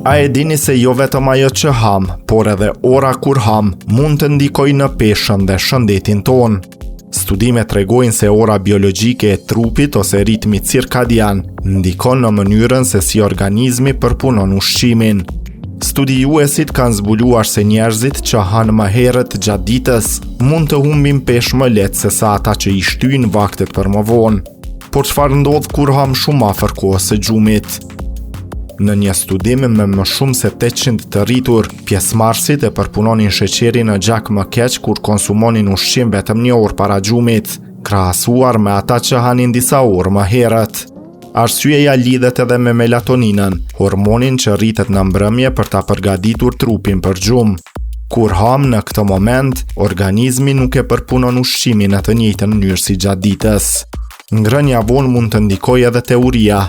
A e dini se jo vetëm ajo që ham, por edhe ora kur ham mund të ndikojë në peshën dhe shëndetin tonë. Studimet tregojnë se ora biologjike e trupit ose ritmi cirkadian ndikon në mënyrën se si organizmi përpunon ushqimin. Studiuesit kanë zbuluar se njerëzit që hanë më herët gjatë ditës mund të humbin peshë më lehtë se sa ata që i shtyjnë vaktet për më vonë. Por çfarë ndodh kur ham shumë afër kohës së gjumit? Në një studim me më shumë se 800 të rritur, pjesëmarrësit e përpunonin sheqerin në gjak më keq kur konsumonin ushqim vetëm një orë para gjumit, krahasuar me ata që hanin disa orë më herët. Arsyeja lidhet edhe me melatoninën, hormonin që rritet në mbrëmje për ta përgatitur trupin për gjumë. Kur ham në këtë moment, organizmi nuk e përpunon ushqimin në të njëjtën mënyrë si gjatë ditës. Ngrënia vonë mund të ndikojë edhe teoria.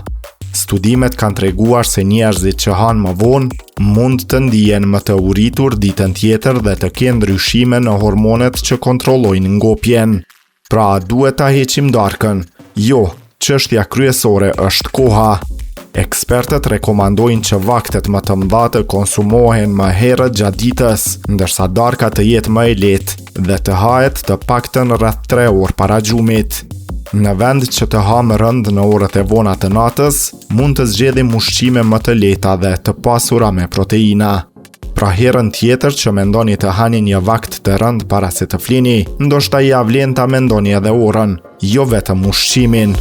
Studimet kanë treguar se njerëzit që hanë më vonë mund të ndihen më të uritur ditën tjetër dhe të kenë ndryshime në hormonet që kontrollojnë ngopjen. Pra, duhet ta heqim darkën. Jo, çështja kryesore është koha. Ekspertët rekomandojnë që vaktet më të mëdha të konsumohen më herët gjatë ditës, ndërsa darka të jetë më e lehtë dhe të hahet të paktën rreth 3 orë para gjumit. Në vend që të hamë rënd në orët e vona të natës, mund të zgjedhim ushqime më të lehta dhe të pasura me proteina. Pra herën tjetër që mendoni të hani një vakt të rënd para se të flini, ndoshta ia vlen ta mendoni edhe orën, jo vetëm ushqimin.